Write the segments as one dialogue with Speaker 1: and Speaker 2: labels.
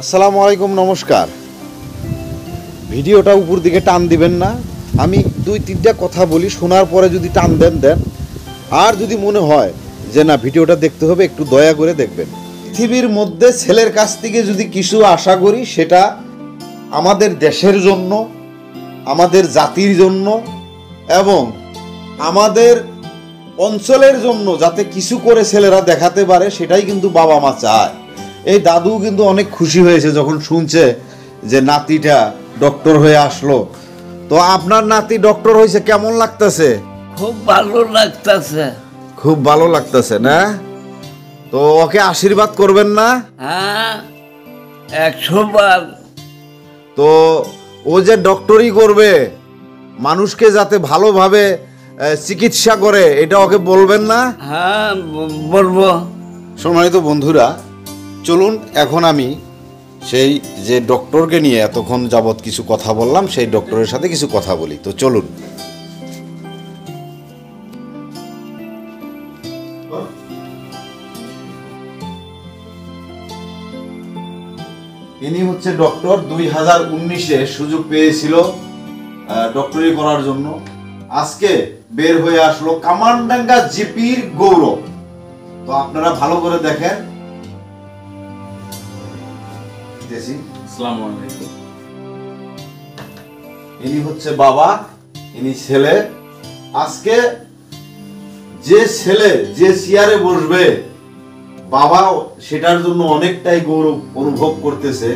Speaker 1: আসসালামু আলাইকুম, নমস্কার। ভিডিওটা উপর দিকে টান দিবেন না। আমি দুই তিনটা কথা বলি, শোনার পরে যদি টান দেন। আর যদি মনে হয় যে না ভিডিওটা দেখতে হবে, একটু দয়া করে দেখবেন। পৃথিবীর মধ্যে ছেলের কাছ থেকে যদি কিছু আশা করি, সেটা আমাদের দেশের জন্য, আমাদের জাতির জন্য এবং আমাদের অঞ্চলের জন্য যাতে কিছু করে ছেলেরা দেখাতে পারে, সেটাই কিন্তু বাবা মা চায়। এই দাদু কিন্তু অনেক খুশি হয়েছে যখন শুনছে যে নাতিটা ডক্টর হয়ে আসলো। তো আপনার নাতি ডক্টর হয়েছে, কেমন লাগতেছে?
Speaker 2: খুব ভালো লাগতেছে।
Speaker 1: খুব ভালো লাগতেছে না? তো ওকে আশীর্বাদ করবেন না?
Speaker 2: হ্যাঁ, 100 বার।
Speaker 1: তো ও যে ডক্টরি করবে, মানুষকে যাতে ভালোভাবে চিকিৎসা করে, এটা ওকে বলবেন না?
Speaker 2: হ্যাঁ, বলবো।
Speaker 1: সম্মানিত বন্ধুরা, চলুন এখন আমি সেই যে ডক্টরকে নিয়ে এতক্ষণ যাবৎ কিছু কথা বললাম, সেই ডক্টরের সাথে কিছু কথা বলি। তো চলুন। ইনি হচ্ছে ডক্টর, 2019-এ সুযোগ পেয়েছিল ডক্টরি করার জন্য। আজকে বের হয়ে আসলো কামানডাঙ্গা জিপির গৌরব। তো আপনারা ভালো করে দেখেন।
Speaker 3: আসসালামু আলাইকুম।
Speaker 1: ইনি হচ্ছে বাবা, ইনি ছেলে। আজকে যে ছেলে যে চেয়ারে বসবে, বাবা সেটার জন্য অনেকটাই গৌরব অনুভব করতেছে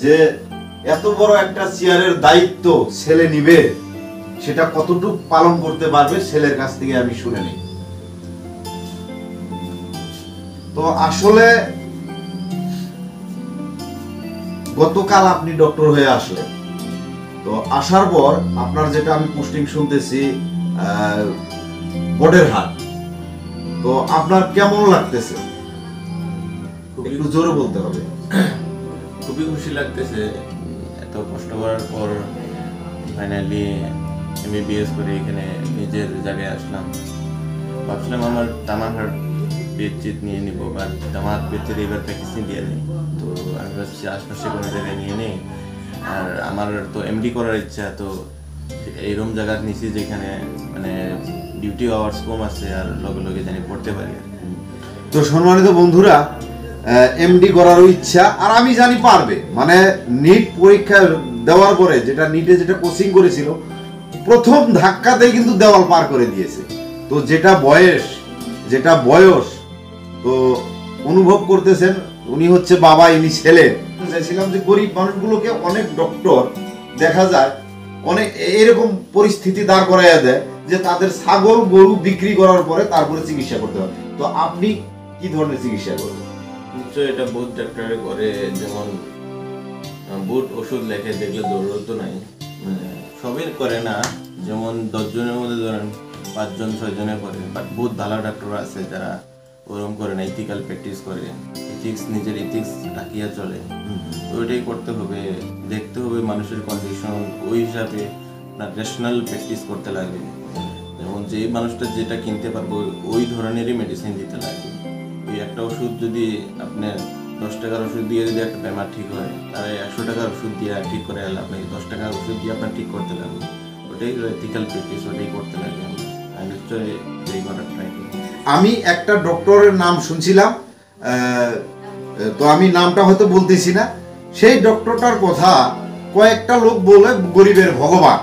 Speaker 1: যে এত বড় একটা চেয়ারের দায়িত্ব ছেলে নিবে, সেটা কতটুকু পালন করতে পারবে ছেলের কাছ থেকে আমি শুনে নিই। তো আসলে গতকাল আপনি ডক্টর হয়ে আসলেন। তো আসার পর আপনার যেটা আমি পোস্টিং শুনতেছি বর্ডারহাট, তো আপনার কেমন লাগতেছে? একটু জোরে বলতে হবে।
Speaker 3: খুবই খুশি লাগতেছে। এত কষ্ট করার পর ফাইনালি এমবিবিএস করে এখানে নিজের জায়গায় আসলাম। ভাবছিলাম আমার তামাহার বেডচিট নিয়ে নিব, বা তামার বেডচিট এবার প্র্যাকটিস দিয়ে নেই। তো আমি ভাবছি আশপাশে কোনো জায়গায় নিয়ে নেই। আর আমার তো এমডি করার ইচ্ছা, তো এইরকম জায়গা নিছি যেখানে মানে ডিউটি আওয়ার্স কম আছে আর লগে লগে জানি পড়তে পারি।
Speaker 1: তো সম্মানিত বন্ধুরা, এমডি করারও ইচ্ছা, আর আমি জানি পারবে। মানে নিট পরীক্ষা দেওয়ার পরে, যেটা নিটে যেটা কোচিং করেছিল, প্রথম ধাক্কাতেই কিন্তু দেওয়াল পার করে দিয়েছে। তো যেটা বয়স তো অনুভব করতেছেন। উনি হচ্ছে বাবা, ইনি ছেলে। চাইছিলাম যে গরিব মানুষগুলোকে অনেক ডক্টর দেখা যায় অনেক এরকম পরিস্থিতি দাঁড় করাইয়া দেয় যে তাদের ছাগল গরু বিক্রি করার পরে তারপরে চিকিৎসা করতে হয়। তো আপনি কি ধরনের চিকিৎসা করবেন?
Speaker 3: নিশ্চয় এটা বহুত ডাক্তারে করে, যেমন বহুত ওষুধ লেখে, দেখলে দৌড়তো নাই, মানে সবই করে না। যেমন 10 জনের মধ্যে ধরেন 5 জন 6 জনে করে, বাট বহুত ভালো ডাক্তার আছে যারা ওরকম করে না, ইথিক্যাল প্র্যাকটিস করে, নিজের ইথিক্স রাখিয়া চলে। ওইটাই করতে হবে, দেখতে হবে মানুষের কন্ডিশন, ওই হিসাবে আপনার রেশনাল প্র্যাকটিস করতে লাগবে। যেমন যে মানুষটা যেটা কিনতে পারবো ওই ধরনেরই মেডিসিন দিতে লাগবে। ওই একটা ওষুধ যদি আপনার 10 টাকার ওষুধ দিয়ে যদি একটা বেমার ঠিক হয়, তাহলে 100 টাকার ওষুধ দিয়ে ঠিক করে এলে আপনাকে 10 টাকার ওষুধ দিয়ে আপনার ঠিক করতে লাগবে। ওটাই এথিক্যাল প্র্যাকটিস, ওটাই করতে লাগবে। আমি নিশ্চয়ই এই করার ট্রাই করি।
Speaker 1: আমি একটা ডক্টরের নাম শুনছিলাম, তো আমি নামটা হয়তো বলতেছি না। সেই ডক্টরটার কথা কয়েকটা লোক বলে গরিবের ভগবান।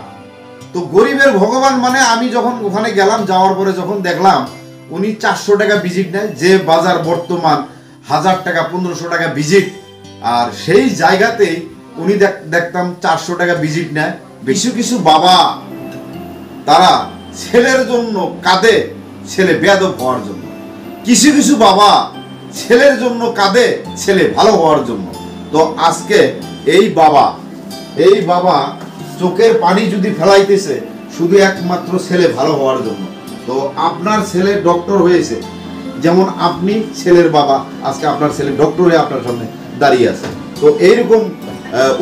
Speaker 1: তো গরিবের ভগবান মানে আমি যখন ওখানে গেলাম, যাওয়ার পরে যখন দেখলাম উনি 400 টাকা ভিজিট নেয়, যে বাজার বর্তমান 1000 টাকা 1500 টাকা ভিজিট, আর সেই জায়গাতেই উনি দেখতাম 400 টাকা ভিজিট নেয়। কিছু কিছু বাবা তারা ছেলের জন্য কাঁদে, ছেলে বেয়াদব হওয়ার জন্য। কিছু কিছু বাবা ছেলের জন্য কাঁদে, ছেলে ভালো হওয়ার জন্য। তো আজকে এই বাবা চোখের পানি যদি ফেলাইতেছে শুধু একমাত্র ছেলে ভালো হওয়ার জন্য। তো আপনার ছেলে ডক্টর হয়েছে, যেমন আপনি ছেলের বাবা, আজকে আপনার ছেলে ডক্টর হয়ে আপনার সামনে দাঁড়িয়ে আছে। তো এইরকম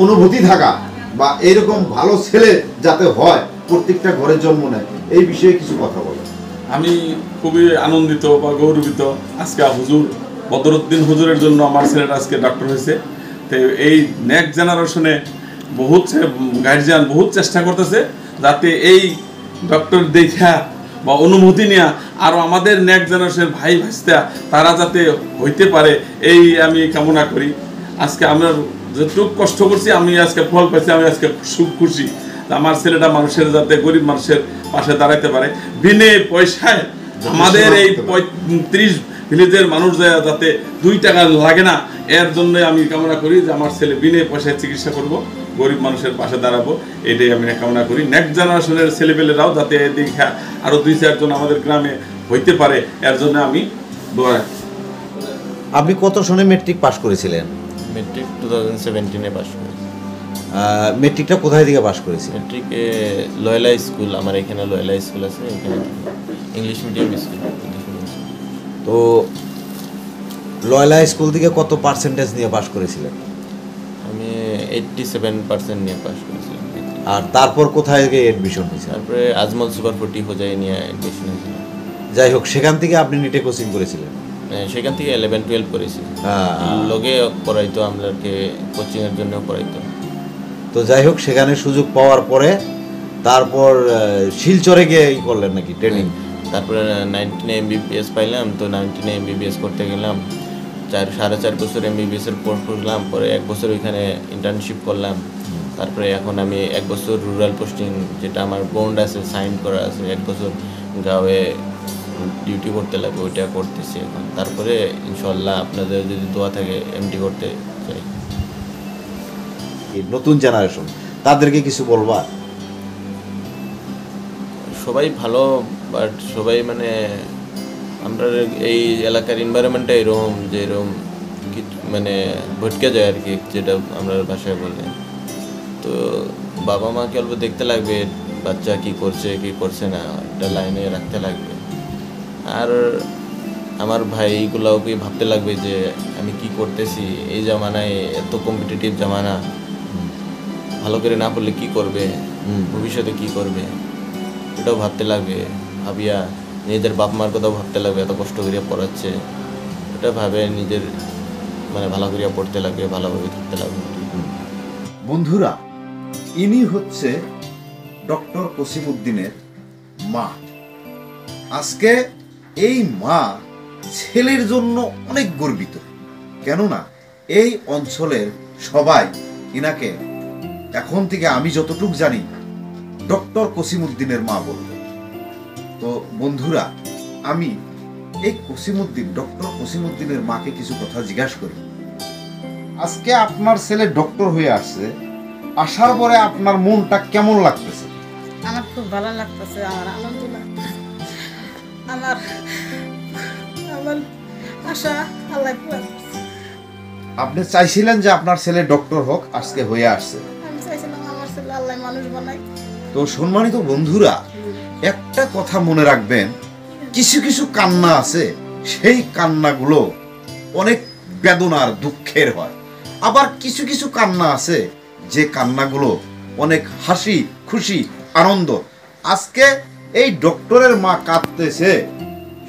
Speaker 1: অনুভূতি থাকা বা এইরকম ভালো ছেলে যাতে হয়, প্রত্যেকটা ঘরে জন্ম নেয়, এই বিষয়ে কিছু কথা বলেন।
Speaker 4: আমি খুবই আনন্দিত বা গৌরবিত। আজকে হুজুর বদরুদ্দিন হুজুরের জন্য আমার ছেলেটা আজকে ডক্টর হয়েছে। তো এই নেক্সট জেনারেশনে বহুত গার্জিয়ান বহুত চেষ্টা করতেছে যাতে এই ডক্টর দেখা বা অনুমতি নেওয়া আরও আমাদের নেক্সট জেনারেশনের ভাই ভাইস্তা তারা যাতে হইতে পারে এই আমি কামনা করি। আজকে আমরা যেটুকু কষ্ট করছি আমি আজকে ফল পাইছি, আমি আজকে খুশি আমার ছেলেটা মানুষের যাতে গরিব মানুষের পাশে দাঁড়াইতে পারে বিনে পয়সায়। আমাদের এই 35 ভিলেজের মানুষ যায় যাতে 2 টাকা লাগে না, এর জন্য আমি কামনা করি যে আমার ছেলে বিনে পয়সায় চিকিৎসা করব, গরিব মানুষের পাশে দাঁড়াবো, এটাই আমি কামনা করি। নেক্সট জেনারেশনের ছেলেপেলেরাও যাতে দেখা আরও 2-4 জন আমাদের গ্রামে হইতে পারে, এর জন্য আমি দোয়া রাখি।
Speaker 1: আপনি কত সনে মেট্রিক পাশ করেছিলেন?
Speaker 3: মেট্রিক 2017-এ পাস করেছি।
Speaker 1: মেট্রিকটা কোথায় থেকে পাশ করেছিলেন?
Speaker 3: মেট্রিকে লয়লা স্কুল, আমার এখানে লয়লা স্কুল আছে, এখানে ইংলিশ মিডিয়াম স্কুল।
Speaker 1: তো লয়লা স্কুল থেকে কত পার্সেন্টেজ নিয়ে পাশ করেছিলেন?
Speaker 3: আমি 87% নিয়ে পাস করেছিলাম।
Speaker 1: আর তারপর কোথায় গিয়ে এডমিশন হয়েছে?
Speaker 3: তারপরে আজমল সুপার 40 হোজাই নিয়ে এডমিশন হয়েছিল।
Speaker 1: যাই হোক, সেখান থেকে আপনি নিটে কোচিং করেছিলেন?
Speaker 3: সেখান থেকে 11-12 করেছি। লগে পড়াইতো, আমাদেরকে কোচিংয়ের জন্য পড়াইতো।
Speaker 1: তো যাই হোক, সেখানে সুযোগ পাওয়ার পরে তারপর শিলচরে গিয়ে ই করলেন নাকি ট্রেনিং?
Speaker 3: তারপরে 19 MBBS পাইলাম, তো 19 MBBS করতে গেলাম, 4.5 বছর MBBS এর কোর্স করলাম, পরে 1 বছর ওইখানে ইন্টার্নশিপ করলাম। তারপরে এখন আমি 1 বছর রুরাল পোস্টিং, যেটা আমার বন্ড আছে, সাইন করা আছে, 1 বছর গাঁয়ে ডিউটি করতে লাগবে, ওইটা করতেছি এখন। তারপরে ইনশাল্লাহ আপনাদের যদি দোয়া থাকে এমডি করতে চাই।
Speaker 1: নতুন জেনারেশন তাদেরকে কিছু বলবা?
Speaker 3: সবাই ভালো, বাট সবাই মানে আমরা এই এলাকার এনভায়রনমেন্টটা এরকম যে এরকম মানে ভটকে যায় আর কি, যেটা আমরা ভাষায় বলে। তো বাবা মাকে অল্প দেখতে লাগবে বাচ্চা কি করছে কি করছে না, একটা লাইনে রাখতে লাগবে। আর আমার ভাইগুলোকে ভাবতে লাগবে যে আমি কি করতেছি, এই জামানায় এত কম্পিটিটিভ জামানা, ভালো করে না পড়লে কি করবে, ভবিষ্যতে কি করবে, এটাও ভাবতে লাগবে। ভাবিয়া নিজেদের বাপ মার কথাও ভাবতে লাগবে, এত কষ্ট করিয়া পড়াচ্ছে, এটা ভাবে নিজের মানে ভালো করিয়া পড়তে লাগবে, ভালোভাবে থাকতে লাগবে।
Speaker 1: বন্ধুরা, ইনি হচ্ছে ডক্টর কসিমউদ্দিনের মা। আজকে এই মা ছেলের জন্য অনেক গর্বিত, কেননা এই অঞ্চলের সবাই ইনাকে এখন থেকে আমি যতটুকু জানি ডক্টর কসিমউদ্দিনের মা বলবে। তো বন্ধুরা, আমি এই ডক্টর কসিমউদ্দিনের মাকে কিছু কথা জিজ্ঞাসা করি। আজকে আপনার ছেলে ডক্টর হয়ে আসছে, আসার পরে আপনার মনটা কেমন লাগতেছে?
Speaker 5: আমার খুব ভালো লাগতেছে, আমার আনন্দ লাগতেছে। আমার আশা আল্লাহ পুরা করছে।
Speaker 1: আপনি চাইছিলেন যে আপনার ছেলে ডক্টর হোক, আজকে হয়ে আসছে।
Speaker 5: আমি চাইছিলাম আমার ছেলে আল্লাহ মানুষ বানাই।
Speaker 1: তো সম্মানিত বন্ধুরা, একটা কথা মনে রাখবেন, কিছু কিছু কান্না আছে, সেই কান্নাগুলো অনেক বেদনার দুঃখের হয়। আবার কিছু কিছু কান্না আছে যে কান্নাগুলো অনেক হাসি খুশি আনন্দ। আজকে এই ডক্টরের মা কাঁদতেছে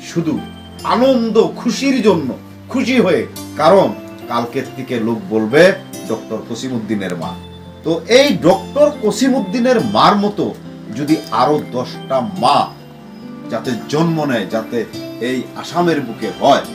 Speaker 1: শুধু আনন্দ খুশির জন্য, খুশি হয়ে, কারণ কালকের থেকে লোক বলবে ডক্টর কসিমউদ্দিনের মা। তো এই ডক্টর কসিমউদ্দিনের মার মতো যদি আরো 10টা মা যাতে জন্ম নেয়, যাতে এই আসামের বুকে হয়,